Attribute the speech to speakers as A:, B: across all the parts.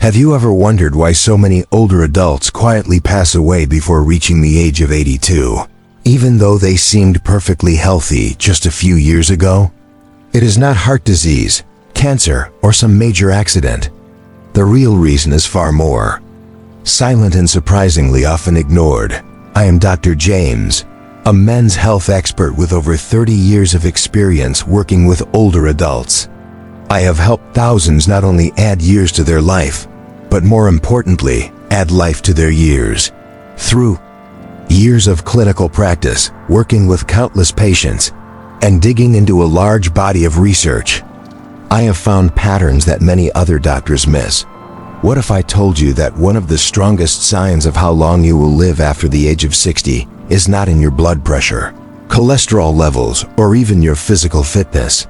A: Have you ever wondered why so many older adults quietly pass away before reaching the age of 82, even though they seemed perfectly healthy just a few years ago? It is not heart disease, cancer, or some major accident. The real reason is far more silent and surprisingly often ignored. I am Dr. James, a men's health expert with over 30 years of experience working with older adults. I have helped thousands not only add years to their life, but more importantly, add life to their years. Through years of clinical practice, working with countless patients, and digging into a large body of research, I have found patterns that many other doctors miss. What if I told you that one of the strongest signs of how long you will live after the age of 60 is not in your blood pressure, cholesterol levels, or even your physical fitness?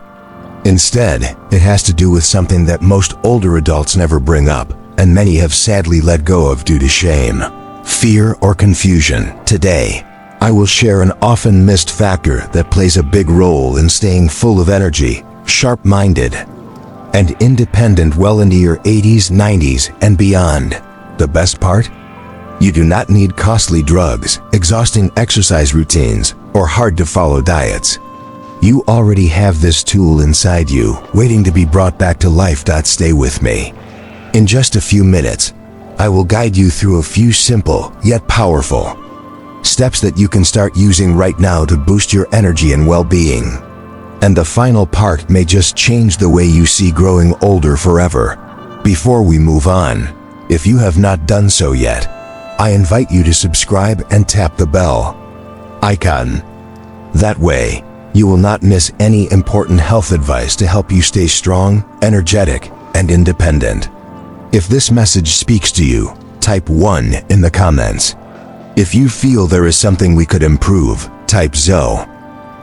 A: Instead, it has to do with something that most older adults never bring up, and many have sadly let go of due to shame, fear, or confusion. Today, I will share an often missed factor that plays a big role in staying full of energy, sharp-minded, and independent well into your 80s, 90s, and beyond. The best part? You do not need costly drugs, exhausting exercise routines, or hard-to-follow diets. You already have this tool inside you, waiting to be brought back to life. Stay with me. In just a few minutes, I will guide you through a few simple, yet powerful steps that you can start using right now to boost your energy and well-being. And the final part may just change the way you see growing older forever. Before we move on, if you have not done so yet, I invite you to subscribe and tap the bell icon. That way, you will not miss any important health advice to help you stay strong, energetic, and independent. If this message speaks to you, type 1 in the comments. If you feel there is something we could improve, type ZO.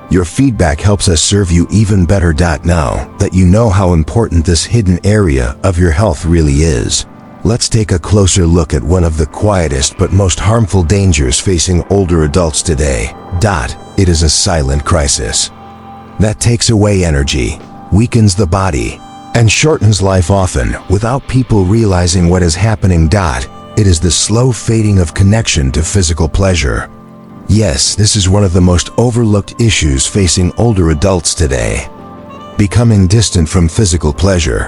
A: Your feedback helps us serve you even better. Now that you know how important this hidden area of your health really is, let's take a closer look at one of the quietest but most harmful dangers facing older adults today. It is a silent crisis that takes away energy, weakens the body, and shortens life, often without people realizing what is happening. It is the slow fading of connection to physical pleasure. Yes, this is one of the most overlooked issues facing older adults today. Becoming distant from physical pleasure.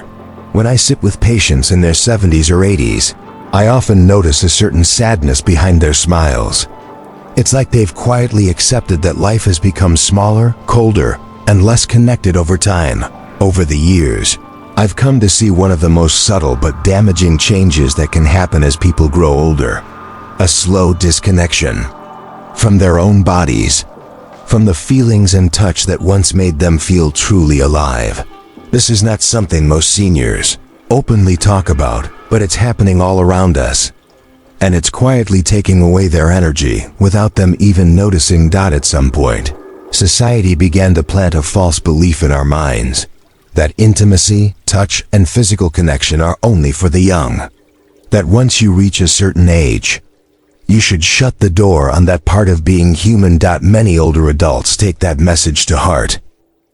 A: When I sit with patients in their 70s or 80s, I often notice a certain sadness behind their smiles. It's like they've quietly accepted that life has become smaller, colder, and less connected over time. Over the years, I've come to see one of the most subtle but damaging changes that can happen as people grow older. A slow disconnection from their own bodies, from the feelings and touch that once made them feel truly alive. This is not something most seniors openly talk about, but it's happening all around us. And it's quietly taking away their energy without them even noticing. At some point, society began to plant a false belief in our minds that intimacy, touch, and physical connection are only for the young. That once you reach a certain age, you should shut the door on that part of being human. Many older adults take that message to heart.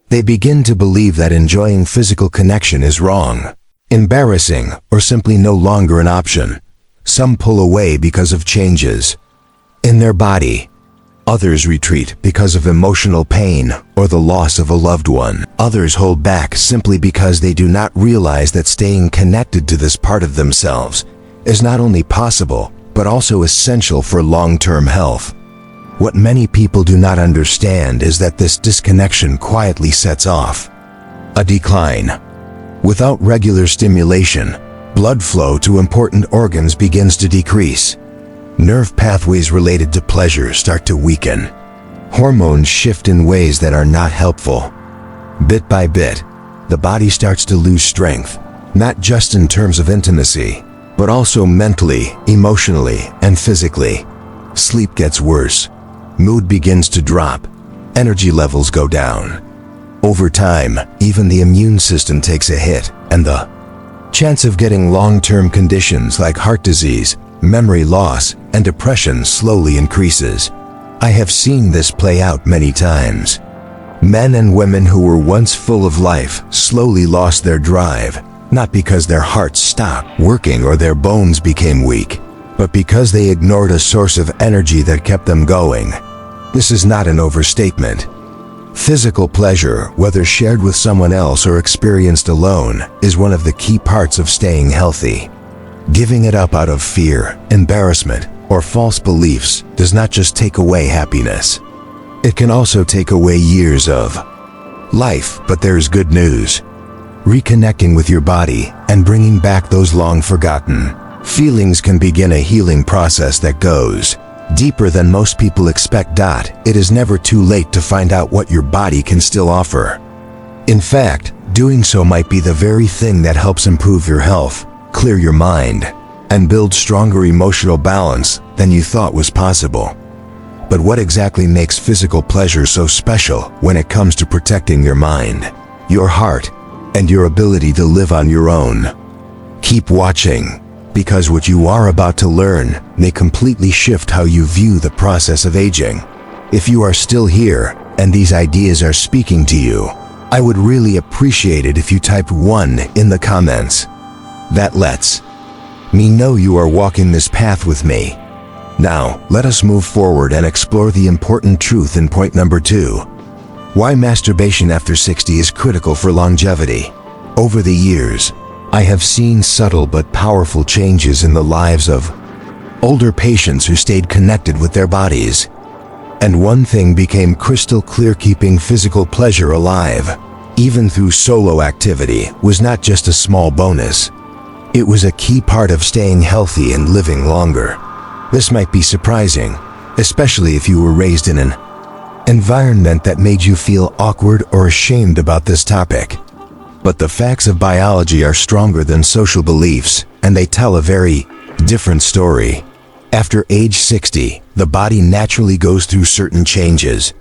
A: They begin to believe that enjoying physical connection is wrong, embarrassing, or simply no longer an option. Some pull away because of changes in their body. Others retreat because of emotional pain or the loss of a loved one. Others hold back simply because they do not realize that staying connected to this part of themselves is not only possible, but also essential for long-term health. What many people do not understand is that this disconnection quietly sets off a decline. Without regular stimulation, blood flow to important organs begins to decrease. Nerve pathways related to pleasure start to weaken. Hormones shift in ways that are not helpful. Bit by bit, the body starts to lose strength, not just in terms of intimacy, but also mentally, emotionally, and physically. Sleep gets worse. Mood begins to drop. Energy levels go down. Over time, even the immune system takes a hit, and the chance of getting long-term conditions like heart disease, memory loss, and depression slowly increases. I have seen this play out many times. Men and women who were once full of life slowly lost their drive, not because their hearts stopped working or their bones became weak, but because they ignored a source of energy that kept them going. This is not an overstatement. Physical pleasure, whether shared with someone else or experienced alone, is one of the key parts of staying healthy. Giving it up out of fear, embarrassment, or false beliefs does not just take away happiness. It can also take away years of life, but there's good news. Reconnecting with your body and bringing back those long-forgotten feelings can begin a healing process that goes deeper than most people expect. It is never too late to find out what your body can still offer. In fact, doing so might be the very thing that helps improve your health, clear your mind, and build stronger emotional balance than you thought was possible. But what exactly makes physical pleasure so special when it comes to protecting your mind, your heart, and your ability to live on your own? Keep watching, because what you are about to learn may completely shift how you view the process of aging. If you are still here and these ideas are speaking to you, I would really appreciate it if you typed 1 in the comments. That lets me know you are walking this path with me. Now, let us move forward and explore the important truth in point number 2. Why masturbation after 60 is critical for longevity. Over the years, I have seen subtle but powerful changes in the lives of older patients who stayed connected with their bodies. And one thing became crystal clear: keeping physical pleasure alive, even through solo activity, was not just a small bonus. It was a key part of staying healthy and living longer. This might be surprising, especially if you were raised in an environment that made you feel awkward or ashamed about this topic. But the facts of biology are stronger than social beliefs, and they tell a very different story. After age 60, the body naturally goes through certain changes.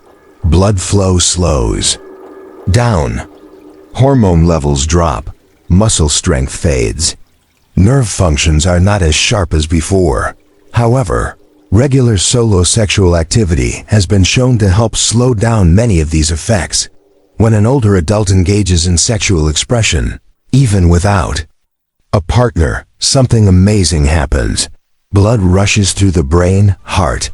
A: Blood flow slows down, hormone levels drop, muscle strength fades. Nerve functions are not as sharp as before. However, regular solo sexual activity has been shown to help slow down many of these effects. When an older adult engages in sexual expression, even without a partner, something amazing happens. Blood rushes through the brain, heart,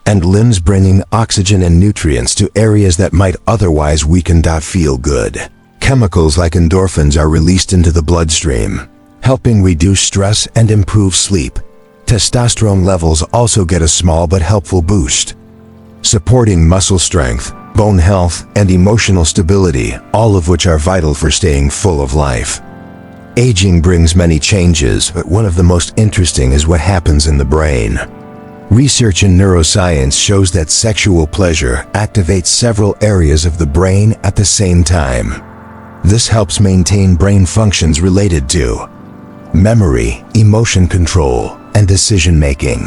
A: and limbs, bringing oxygen and nutrients to areas that might otherwise weaken. Feel good. Chemicals like endorphins are released into the bloodstream, helping reduce stress and improve sleep. Testosterone levels also get a small but helpful boost, supporting muscle strength, bone health, and emotional stability, all of which are vital for staying full of life. Aging brings many changes, but one of the most interesting is what happens in the brain. Research in neuroscience shows that sexual pleasure activates several areas of the brain at the same time. This helps maintain brain functions related to memory, emotion control, and decision-making.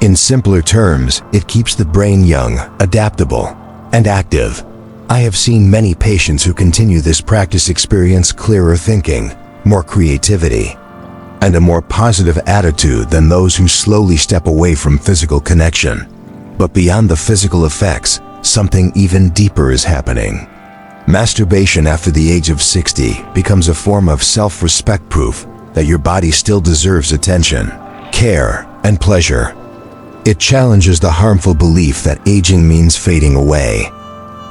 A: In simpler terms, it keeps the brain young, adaptable, and active. I have seen many patients who continue this practice experience clearer thinking, more creativity, and a more positive attitude than those who slowly step away from physical connection. But beyond the physical effects, something even deeper is happening. Masturbation after the age of 60 becomes a form of self-respect, proof that your body still deserves attention, care, and pleasure. It challenges the harmful belief that aging means fading away.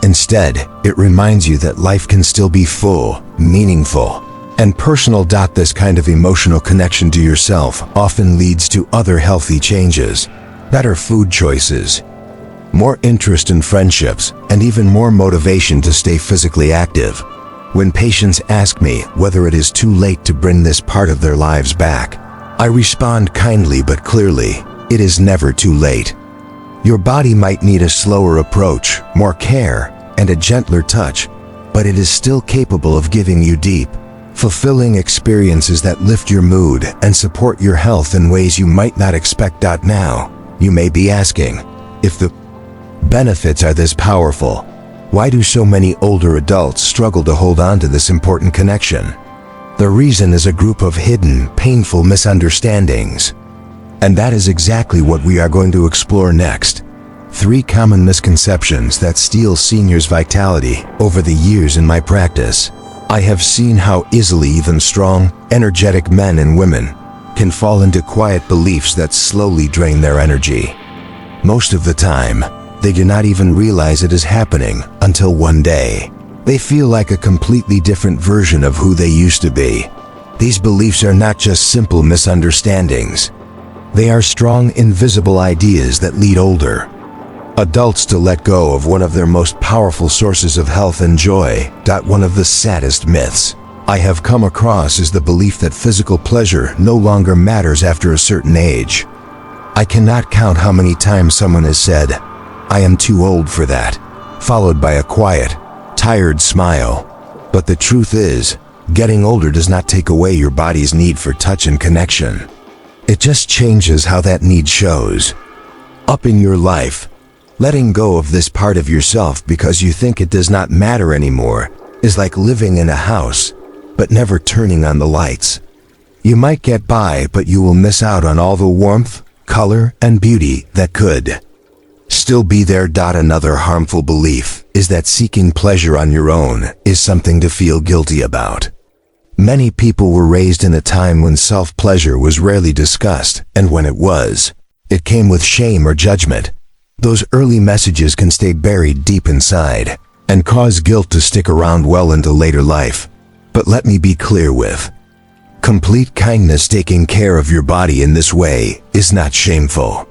A: Instead, it reminds you that life can still be full, meaningful, and personal. This kind of emotional connection to yourself often leads to other healthy changes: better food choices, more interest in friendships, and even more motivation to stay physically active. When patients ask me whether it is too late to bring this part of their lives back, I respond kindly but clearly: it is never too late. Your body might need a slower approach, more care, and a gentler touch, but it is still capable of giving you deep, fulfilling experiences that lift your mood and support your health in ways you might not expect. Now, you may be asking, if the benefits are this powerful, why do so many older adults struggle to hold on to this important connection? The reason is a group of hidden, painful misunderstandings. And that is exactly what we are going to explore next. 3 common misconceptions that steal seniors' vitality. Over the years in my practice, I have seen how easily even strong, energetic men and women can fall into quiet beliefs that slowly drain their energy. Most of the time, they do not even realize it is happening until one day they feel like a completely different version of who they used to be. These beliefs are not just simple misunderstandings. They are strong, invisible ideas that lead older adults to let go of one of their most powerful sources of health and joy. One of the saddest myths I have come across is the belief that physical pleasure no longer matters after a certain age. I cannot count how many times someone has said, "I am too old for that," followed by a quiet, tired smile. But the truth is, getting older does not take away your body's need for touch and connection. It just changes how that need shows up in your life. Letting go of this part of yourself because you think it does not matter anymore is like living in a house, but never turning on the lights. You might get by, but you will miss out on all the warmth, color, and beauty that could still be there. Another harmful belief is that seeking pleasure on your own is something to feel guilty about. Many people were raised in a time when self-pleasure was rarely discussed, and when it was, it came with shame or judgment. Those early messages can stay buried deep inside and cause guilt to stick around well into later life. But let me be clear with complete kindness, taking care of your body in this way is not shameful.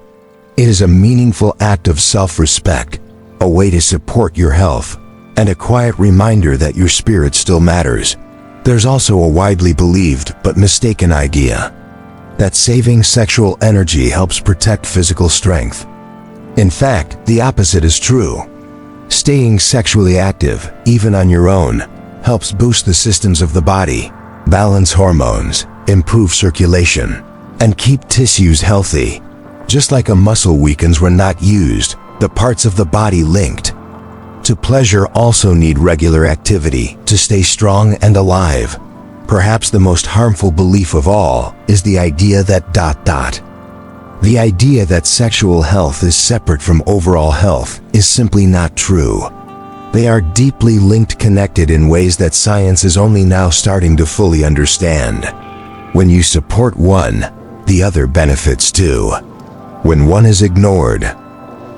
A: It is a meaningful act of self-respect, a way to support your health, and a quiet reminder that your spirit still matters. There's also a widely believed but mistaken idea that saving sexual energy helps protect physical strength. In fact, the opposite is true. Staying sexually active, even on your own, helps boost the systems of the body, balance hormones, improve circulation, and keep tissues healthy. Just like a muscle weakens when not used, the parts of the body linked to pleasure also need regular activity to stay strong and alive. Perhaps the most harmful belief of all is the idea that the idea that sexual health is separate from overall health is simply not true. They are deeply linked, connected in ways that science is only now starting to fully understand. When you support one, the other benefits too. When one is ignored,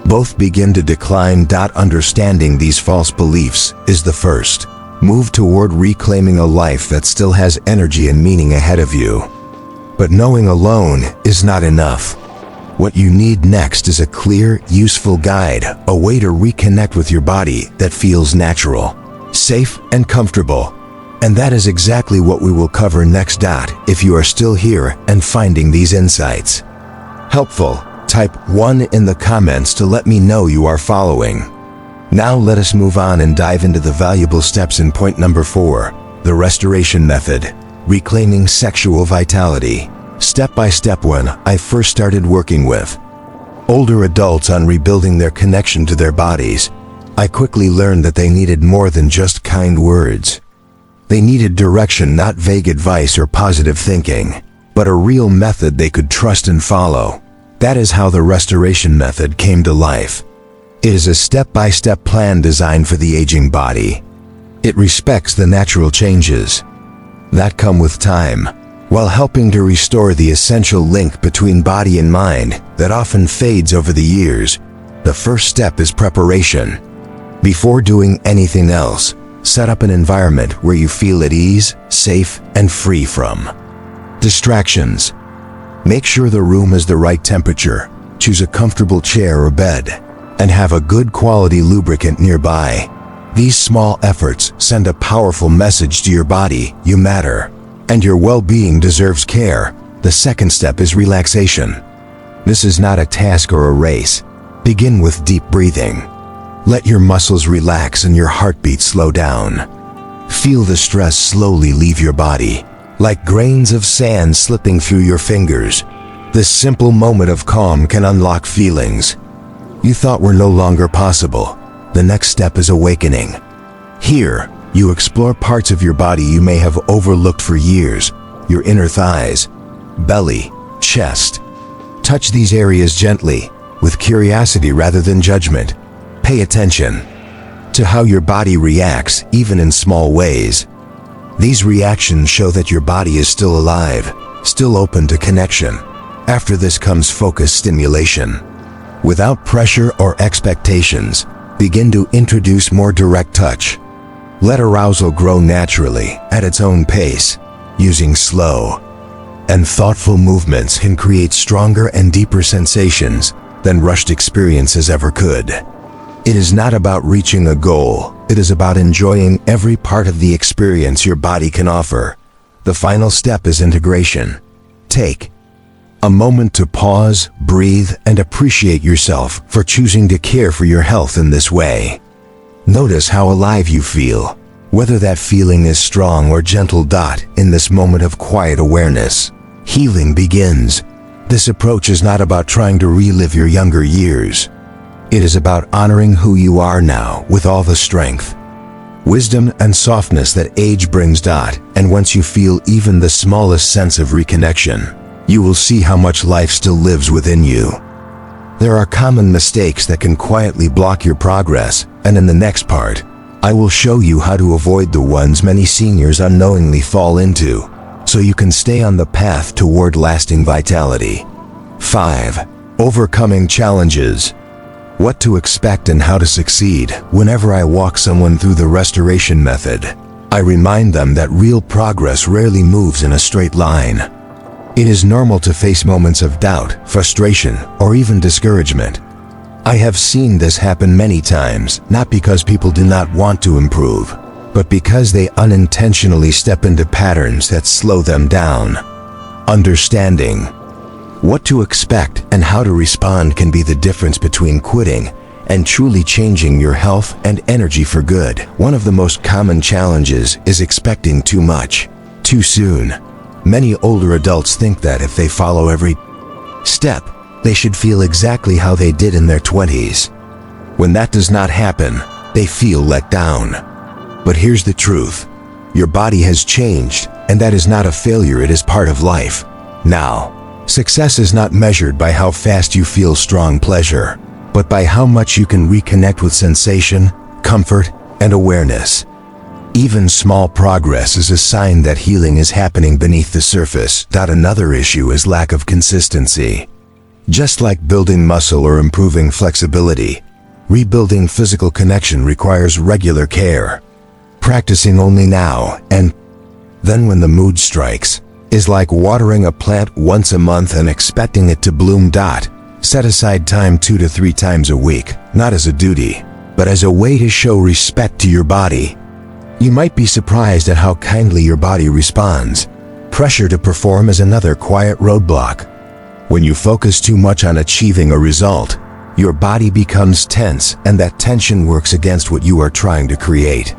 A: both begin to decline. Understanding these false beliefs is the first move toward reclaiming a life that still has energy and meaning ahead of you. But knowing alone is not enough. What you need next is a clear, useful guide, a way to reconnect with your body that feels natural, safe, and comfortable. And that is exactly what we will cover next. If you are still here and finding these insights helpful, type 1 in the comments to let me know you are following. Now let us move on and dive into the valuable steps in point number 4, the restoration method, reclaiming sexual vitality. Step by step. When I first started working with older adults on rebuilding their connection to their bodies, I quickly learned that they needed more than just kind words. They needed direction, not vague advice or positive thinking, but a real method they could trust and follow. That is how the restoration method came to life. It is a step-by-step plan designed for the aging body. It respects the natural changes that come with time, while helping to restore the essential link between body and mind that often fades over the years. The first step is preparation. Before doing anything else, set up an environment where you feel at ease, safe, and free from distractions. Make sure the room is the right temperature, choose a comfortable chair or bed, and have a good quality lubricant nearby. These small efforts send a powerful message to your body: you matter, and your well-being deserves care. The second step is relaxation. This is not a task or a race. Begin with deep breathing. Let your muscles relax and your heartbeat slow down. Feel the stress slowly leave your body, like grains of sand slipping through your fingers. This simple moment of calm can unlock feelings you thought were no longer possible. The next step is awakening. Here, you explore parts of your body you may have overlooked for years: your inner thighs, belly, chest. Touch these areas gently, with curiosity rather than judgment. Pay attention to how your body reacts, even in small ways. These reactions show that your body is still alive, still open to connection. After this comes focused stimulation. Without pressure or expectations, begin to introduce more direct touch. Let arousal grow naturally at its own pace, using slow and thoughtful movements can create stronger and deeper sensations than rushed experiences ever could. It is not about reaching a goal, it is about enjoying every part of the experience your body can offer. The final step is integration. Take a moment to pause, breathe, and appreciate yourself for choosing to care for your health in this way. Notice how alive you feel, whether that feeling is strong or gentle. In this moment of quiet awareness, healing begins. This approach is not about trying to relive your younger years. It is about honoring who you are now with all the strength, wisdom, and softness that age brings. And once you feel even the smallest sense of reconnection, you will see how much life still lives within you. There are common mistakes that can quietly block your progress, and in the next part, I will show you how to avoid the ones many seniors unknowingly fall into, so you can stay on the path toward lasting vitality. 5. Overcoming challenges. What to expect and how to succeed. Whenever I walk someone through the restoration method, I remind them that real progress rarely moves in a straight line. It is normal to face moments of doubt, frustration, or even discouragement. I have seen this happen many times, not because people do not want to improve, but because they unintentionally step into patterns that slow them down. Understanding what to expect and how to respond can be the difference between quitting and truly changing your health and energy for good. One of the most common challenges is expecting too much, too soon. Many older adults think that if they follow every step, they should feel exactly how they did in their 20s. When that does not happen, they feel let down. But here's the truth. Your body has changed, and that is not a failure, it is part of life. Now, success is not measured by how fast you feel strong pleasure, but by how much you can reconnect with sensation, comfort, and awareness. Even small progress is a sign that healing is happening beneath the surface. Another issue is lack of consistency. Just like building muscle or improving flexibility, rebuilding physical connection requires regular care. Practicing only now and then when the mood strikes is like watering a plant once a month and expecting it to bloom. Set aside time 2 to 3 times a week, not as a duty, but as a way to show respect to your body. You might be surprised at how kindly your body responds. Pressure to perform is another quiet roadblock. When you focus too much on achieving a result, your body becomes tense, and that tension works against what you are trying to create.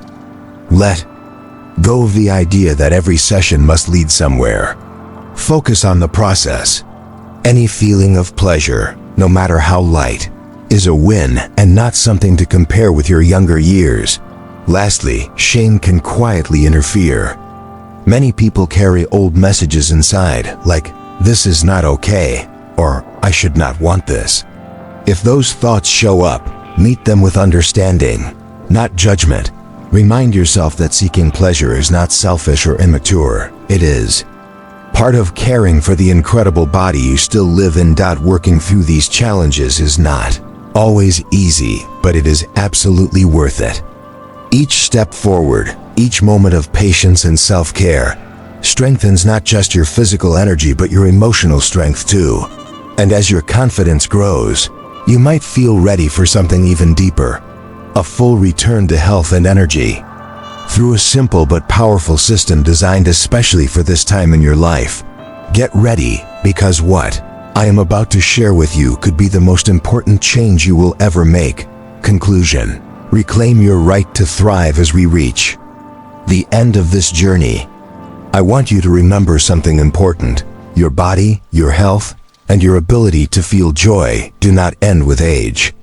A: Let go of the idea that every session must lead somewhere. Focus on the process. Any feeling of pleasure, no matter how light, is a win and not something to compare with your younger years. Lastly, shame can quietly interfere. Many people carry old messages inside, like, "This is not okay," or "I should not want this." If those thoughts show up, meet them with understanding, not judgment. Remind yourself that seeking pleasure is not selfish or immature. It is part of caring for the incredible body you still live in. Working through these challenges is not always easy, but it is absolutely worth it. Each step forward, each moment of patience and self-care, strengthens not just your physical energy but your emotional strength too. And as your confidence grows, you might feel ready for something even deeper, a full return to health and energy. Through a simple but powerful system designed especially for this time in your life. Get ready, because what I am about to share with you could be the most important change you will ever make. Conclusion. Reclaim your right to thrive as we reach the end of this journey. I want you to remember something important. Your body, your health, and your ability to feel joy do not end with age.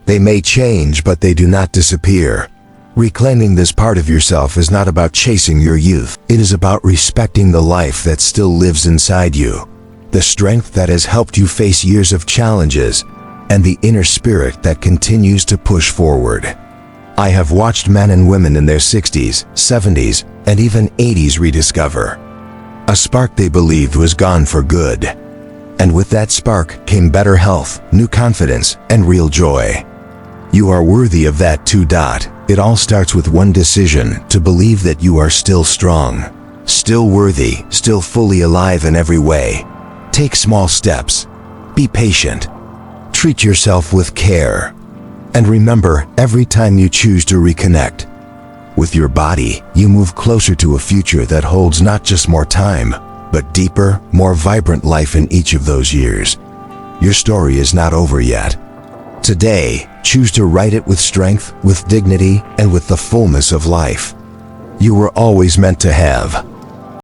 A: They may change, but they do not disappear. Reclaiming this part of yourself is not about chasing your youth. It is about respecting the life that still lives inside you, the strength that has helped you face years of challenges, and the inner spirit that continues to push forward. I have watched men and women in their 60s, 70s, and even 80s rediscover a spark they believed was gone for good. And with that spark came better health, new confidence, and real joy. You are worthy of that too. It all starts with one decision: to believe that you are still strong, still worthy, still fully alive in every way. Take small steps. Be patient. Treat yourself with care. And remember, every time you choose to reconnect with your body, you move closer to a future that holds not just more time, but deeper, more vibrant life in each of those years. Your story is not over yet. Today, choose to write it with strength, with dignity, and with the fullness of life you were always meant to have.